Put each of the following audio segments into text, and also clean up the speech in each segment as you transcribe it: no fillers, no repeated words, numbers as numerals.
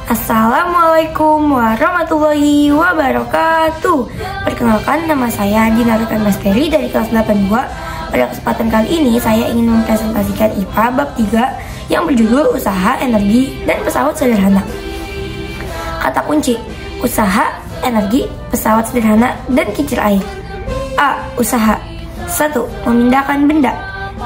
Assalamualaikum warahmatullahi wabarakatuh. Perkenalkan, nama saya Dina Rekan Basteri dari kelas 82. Pada kesempatan kali ini saya ingin mempresentasikan IPA bab 3 yang berjudul Usaha, Energi, dan Pesawat Sederhana. Kata kunci: usaha, energi, pesawat sederhana, dan kincir air. A. Usaha. 1. Memindahkan benda.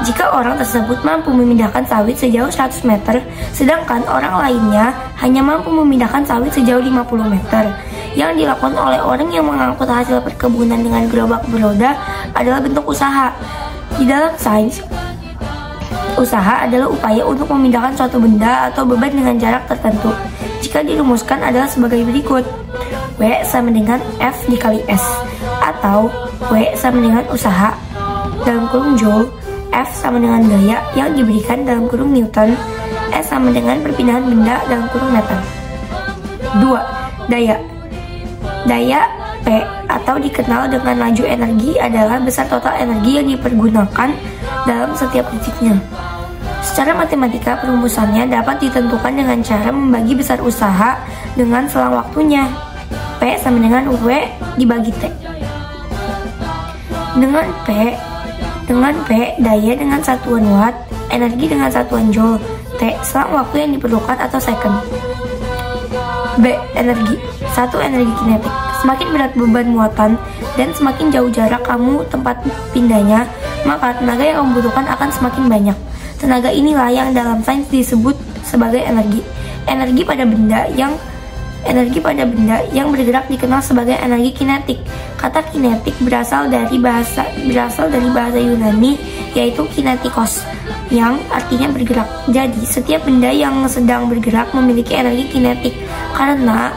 Jika orang tersebut mampu memindahkan sawit sejauh 100 meter, sedangkan orang lainnya hanya mampu memindahkan sawit sejauh 50 meter. Yang dilakukan oleh orang yang mengangkut hasil perkebunan dengan gerobak beroda adalah bentuk usaha. Di dalam sains, usaha adalah upaya untuk memindahkan suatu benda atau beban dengan jarak tertentu. Jika dirumuskan adalah sebagai berikut: W sama dengan F dikali S, atau W sama dengan usaha dalam kurung Joule, F sama dengan gaya yang diberikan dalam kurung Newton, S sama dengan perpindahan benda dalam kurung meter. 2. Daya. Daya P atau dikenal dengan laju energi adalah besar total energi yang dipergunakan dalam setiap detiknya. Secara matematika, perumusannya dapat ditentukan dengan cara membagi besar usaha dengan selang waktunya. P sama dengan W dibagi T. Dengan P, daya dengan satuan watt, energi dengan satuan joule, T, selang waktu yang diperlukan atau second. B. Energi. 1. Energi kinetik. Semakin berat beban muatan dan semakin jauh jarak kamu tempat pindahnya, maka tenaga yang kamu butuhkan akan semakin banyak. Tenaga inilah yang dalam sains disebut sebagai energi. Energi pada benda yang bergerak dikenal sebagai energi kinetik. Kata kinetik berasal dari bahasa Yunani, yaitu kinetikos, yang artinya bergerak. Jadi, setiap benda yang sedang bergerak memiliki energi kinetik karena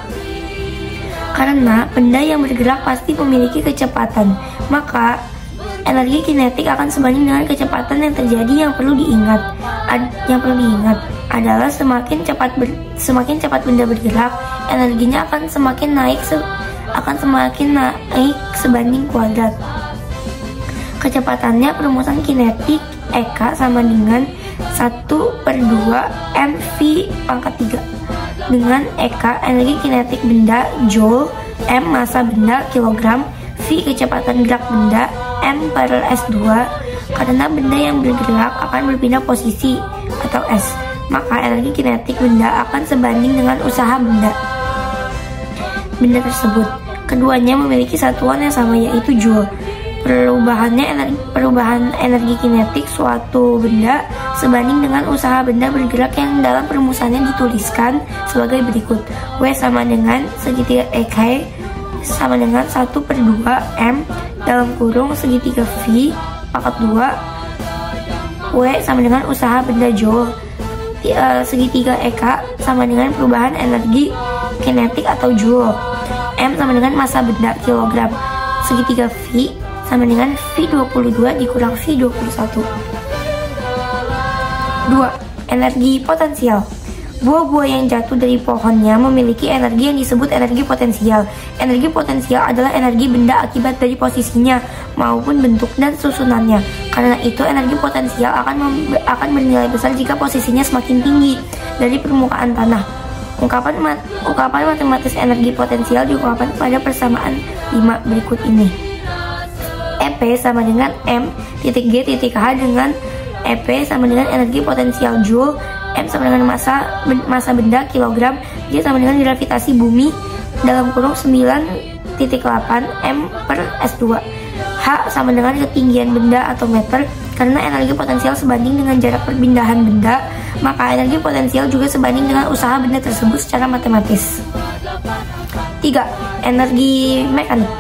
benda yang bergerak pasti memiliki kecepatan. Maka energi kinetik akan sebanding dengan kecepatan yang terjadi. Yang perlu diingat adalah semakin cepat benda bergerak, energinya akan semakin naik sebanding kuadrat. Kecepatannya, perumusan kinetik EK sama dengan 1/2 mv pangkat 3. Dengan EK, energi kinetik benda Joule, M massa benda kilogram, V kecepatan gerak benda, M/S2. Karena benda yang bergerak akan berpindah posisi atau S, maka energi kinetik benda akan sebanding dengan usaha benda tersebut. Keduanya memiliki satuan yang sama, yaitu joule. Perubahan energi kinetik suatu benda sebanding dengan usaha benda bergerak yang dalam perumusannya dituliskan sebagai berikut: W sama dengan segitiga EK sama dengan 1/2 M dalam kurung segitiga V pangkat 2. W sama dengan usaha benda joule. Segitiga EK sama dengan perubahan energi kinetik atau joule. M sama dengan massa benda kilogram. Segitiga V sama dengan V22 dikurang V21. 2. Energi potensial. Buah-buah yang jatuh dari pohonnya memiliki energi yang disebut energi potensial. Energi potensial adalah energi benda akibat dari posisinya maupun bentuk dan susunannya. Karena itu, energi potensial akan bernilai besar jika posisinya semakin tinggi dari permukaan tanah. Ungkapan matematis energi potensial diungkapkan pada persamaan 5 berikut ini. EP sama dengan M titik G titik H dengan EP sama dengan energi potensial Joule, M sama dengan massa benda kilogram, G sama dengan gravitasi bumi dalam kurung 9.8 M/S2. H sama dengan ketinggian benda atau meter. Karena energi potensial sebanding dengan jarak perpindahan benda, maka energi potensial juga sebanding dengan usaha benda tersebut secara matematis. 3. Energi mekanik.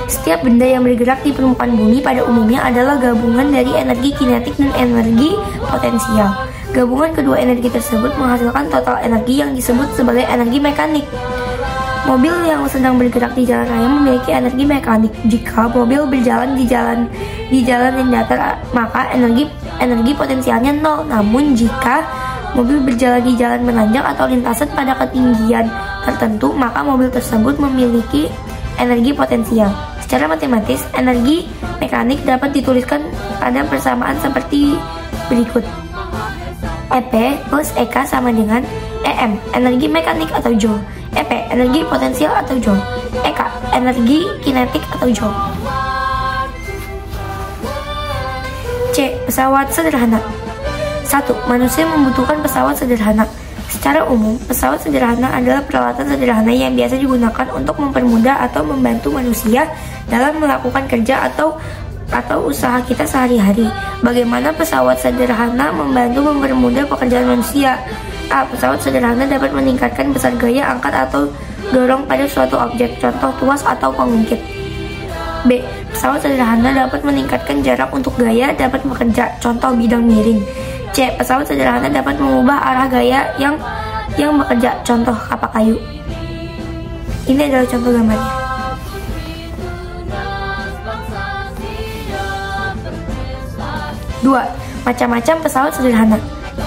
Setiap benda yang bergerak di permukaan bumi pada umumnya adalah gabungan dari energi kinetik dan energi potensial. Gabungan kedua energi tersebut menghasilkan total energi yang disebut sebagai energi mekanik. Mobil yang sedang bergerak di jalan raya memiliki energi mekanik. Jika mobil berjalan di jalan yang datar, maka energi potensialnya 0. Namun jika mobil berjalan di jalan menanjak atau lintasan pada ketinggian tertentu, maka mobil tersebut memiliki energi potensial. Secara matematis, energi mekanik dapat dituliskan pada persamaan seperti berikut: EP plus EK sama dengan EM, energi mekanik atau joule. EP, energi potensial atau joule. EK, energi kinetik atau joule. C. Pesawat sederhana. 1. Manusia membutuhkan pesawat sederhana. Secara umum, pesawat sederhana adalah peralatan sederhana yang biasa digunakan untuk mempermudah atau membantu manusia dalam melakukan kerja atau usaha kita sehari-hari. Bagaimana pesawat sederhana membantu mempermudah pekerjaan manusia? A. Pesawat sederhana dapat meningkatkan besar gaya angkat atau dorong pada suatu objek, contoh tuas atau pengungkit. B. Pesawat sederhana dapat meningkatkan jarak untuk gaya dapat bekerja, contoh bidang miring. C. Pesawat sederhana dapat mengubah arah gaya yang bekerja, contoh kapak kayu. Ini adalah contoh gambarnya. Dua, macam-macam pesawat sederhana.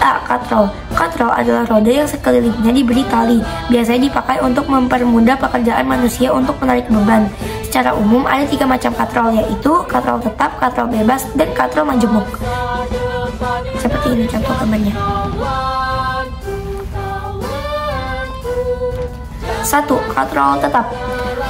A. Katrol. Katrol adalah roda yang sekelilingnya diberi tali. Biasanya dipakai untuk mempermudah pekerjaan manusia untuk menarik beban. Secara umum ada 3 macam katrol, yaitu katrol tetap, katrol bebas, dan katrol majemuk. Seperti ini contoh gambarnya. 1. Katrol tetap.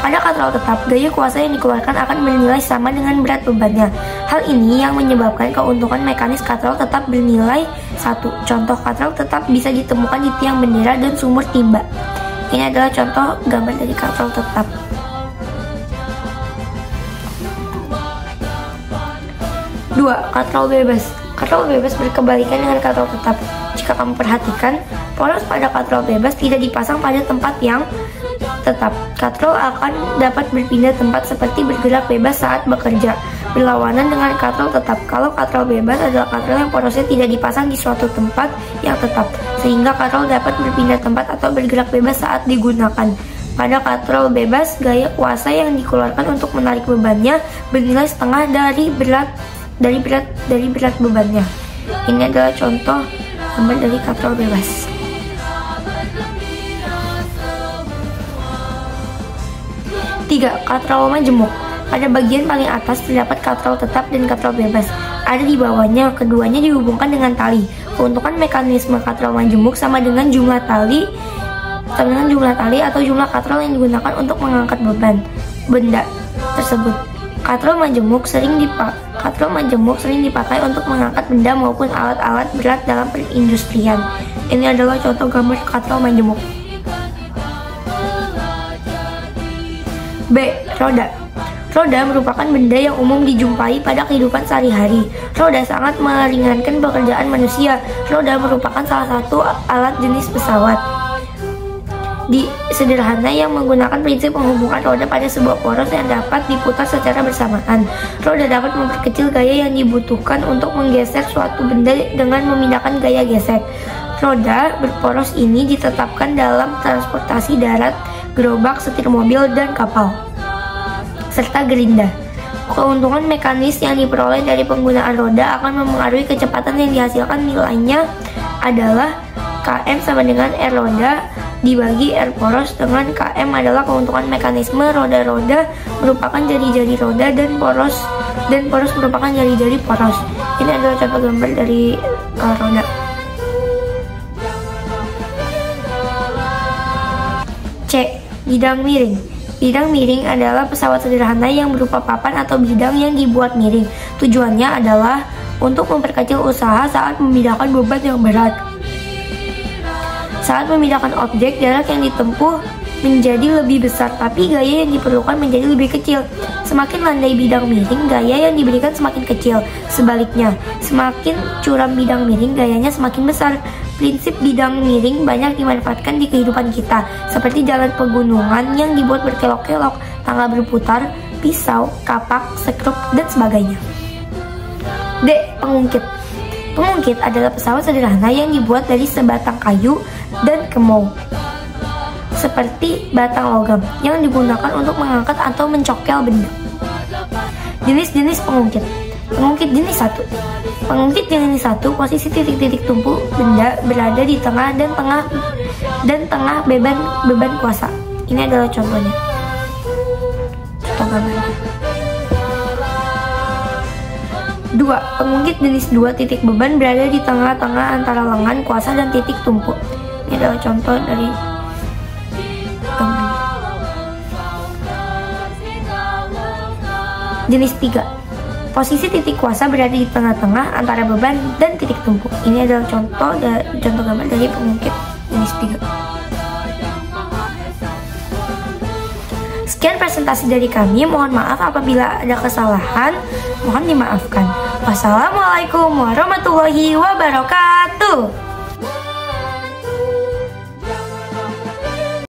Pada katrol tetap, gaya kuasa yang dikeluarkan akan bernilai sama dengan berat bebannya. Hal ini yang menyebabkan keuntungan mekanis katrol tetap bernilai 1. Contoh katrol tetap bisa ditemukan di tiang bendera dan sumur timba. Ini adalah contoh gambar dari katrol tetap. 2. Katrol bebas. Katrol bebas berkebalikan dengan katrol tetap. Jika kamu perhatikan, poros pada katrol bebas tidak dipasang pada tempat yang tetap. Katrol akan dapat berpindah tempat seperti bergerak bebas saat bekerja, berlawanan dengan katrol tetap. Kalau katrol bebas adalah katrol yang porosnya tidak dipasang di suatu tempat yang tetap, sehingga katrol dapat berpindah tempat atau bergerak bebas saat digunakan. Pada katrol bebas, gaya kuasa yang dikeluarkan untuk menarik bebannya bernilai setengah dari berat bebannya. Ini adalah contoh gambar dari katrol bebas. 3. Katrol majemuk. Pada bagian paling atas terdapat katrol tetap dan katrol bebas. Ada di bawahnya, keduanya dihubungkan dengan tali. Keuntungan mekanisme katrol majemuk sama dengan jumlah tali atau jumlah katrol yang digunakan untuk mengangkat benda tersebut. Katrol majemuk sering dipakai untuk mengangkat benda maupun alat-alat berat dalam perindustrian. Ini adalah contoh gambar katrol majemuk. B. Roda. Roda merupakan benda yang umum dijumpai pada kehidupan sehari-hari. Roda sangat meringankan pekerjaan manusia. Roda merupakan salah satu alat jenis pesawat sederhana yang menggunakan prinsip menghubungkan roda pada sebuah poros yang dapat diputar secara bersamaan. Roda dapat memperkecil gaya yang dibutuhkan untuk menggeser suatu benda dengan memindahkan gaya gesek. Roda berporos ini ditetapkan dalam transportasi darat, gerobak, setir mobil, dan kapal, serta gerinda. Keuntungan mekanis yang diperoleh dari penggunaan roda akan memengaruhi kecepatan yang dihasilkan. Nilainya adalah Km sama dengan R roda dibagi R poros, dengan Km adalah keuntungan mekanisme. Roda-roda merupakan jari-jari roda dan poros merupakan jari-jari poros. Ini adalah contoh gambar dari roda. C. Bidang miring. Bidang miring adalah pesawat sederhana yang berupa papan atau bidang yang dibuat miring. Tujuannya adalah untuk memperkecil usaha saat memindahkan beban yang berat. Saat memindahkan objek, jarak yang ditempuh menjadi lebih besar, tapi gaya yang diperlukan menjadi lebih kecil. Semakin landai bidang miring, gaya yang diberikan semakin kecil. Sebaliknya, semakin curam bidang miring, gayanya semakin besar. Prinsip bidang miring banyak dimanfaatkan di kehidupan kita, seperti jalan pegunungan yang dibuat berkelok-kelok, tangga berputar, pisau, kapak, sekrup, dan sebagainya. D. Pengungkit. Pengungkit adalah pesawat sederhana yang dibuat dari sebatang kayu dan kemau, seperti batang logam, yang digunakan untuk mengangkat atau mencongkel benda. Jenis-jenis pengungkit. Pengungkit jenis 1. Pengungkit jenis 1, posisi titik-titik tumpu benda berada di tengah dan tengah beban kuasa. Ini adalah contohnya. Contoh gambarnya. 2. Pengungkit jenis 2 titik beban berada di tengah-tengah antara lengan, kuasa, dan titik tumpu. Ini adalah contoh dari jenis 3. Posisi titik kuasa berada di tengah-tengah antara beban dan titik tumpu. Ini adalah contoh gambar dari pengungkit jenis 3. Sekian presentasi dari kami. Mohon maaf apabila ada kesalahan. Mohon dimaafkan. Wassalamualaikum warahmatullahi wabarakatuh.